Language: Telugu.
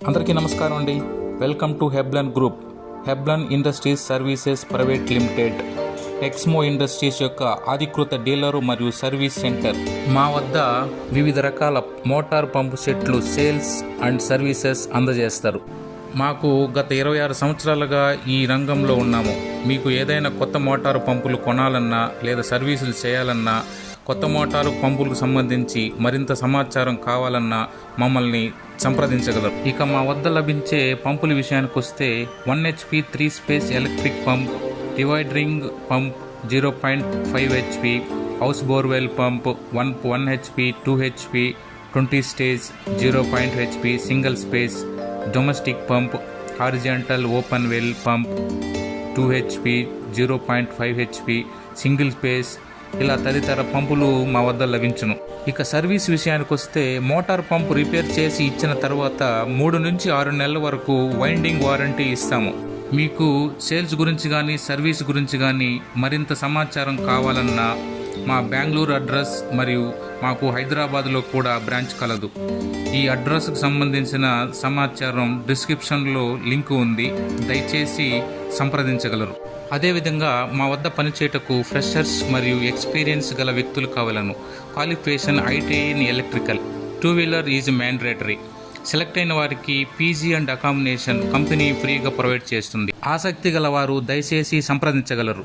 అందరికీ నమస్కారం అండి. Welcome to Heblon group. Heblon industries services private limited Texmo industries యొక్క అధికృత డీలరు మరియు సర్వీస్ సెంటర్. మా వద్ద వివిధ రకాల మోటార్ పంపు సెట్లు సేల్స్ అండ్ సర్వీసెస్ అందజేస్తారు. మాకు గత 26 సంవత్సరాలుగా ఈ రంగంలో ఉన్నాము. మీకు ఏదైనా కొత్త మోటారు పంపులు కొనాలన్నా లేదా సర్వీసులు చేయాలన్నా, కొత్త మోటారు పంపులకు సంబంధించి మరింత సమాచారం కావాలన్నా మమ్మల్ని సంప్రదించగలరు. ఇక మా వద్ద లభించే పంపుల విషయానికి వస్తే 1 HP 3 space electric pump, divide ring pump 0.5 HP, house borewell pump 1 HP 2 HP 20 stage 0.5 HP single space, domestic pump, horizontal open well pump 2 HP 0.5 HP single space, ఇలా తదితర పంపులు మా వద్ద లభించును. ఇక సర్వీస్ విషయానికి వస్తే మోటార్ పంపు రిపేర్ చేసి ఇచ్చిన తర్వాత 3 నుంచి 6 నెలల వరకు వైండింగ్ వారంటీ ఇస్తాము. మీకు సేల్స్ గురించి కానీ సర్వీస్ గురించి కానీ మరింత సమాచారం కావాలన్నా మా బెంగళూరు అడ్రస్ మరియు మాకు హైదరాబాద్లో కూడా బ్రాంచ్ కలదు. ఈ అడ్రస్కు సంబంధించిన సమాచారం డిస్క్రిప్షన్లో లింక్ ఉంది, దయచేసి సంప్రదించగలరు. అదేవిధంగా మా వద్ద పనిచేయటకు ఫ్రెషర్స్ మరియు ఎక్స్పీరియన్స్ గల వ్యక్తులు కావాలను. Qualification ITI in electrical, 2 wheeler is mandatory. Select అయిన వారికి పీజీ అండ్ అకామిడేషన్ కంపెనీ ఫ్రీగా ప్రొవైడ్ చేస్తుంది. ఆసక్తి గల వారు దయచేసి సంప్రదించగలరు.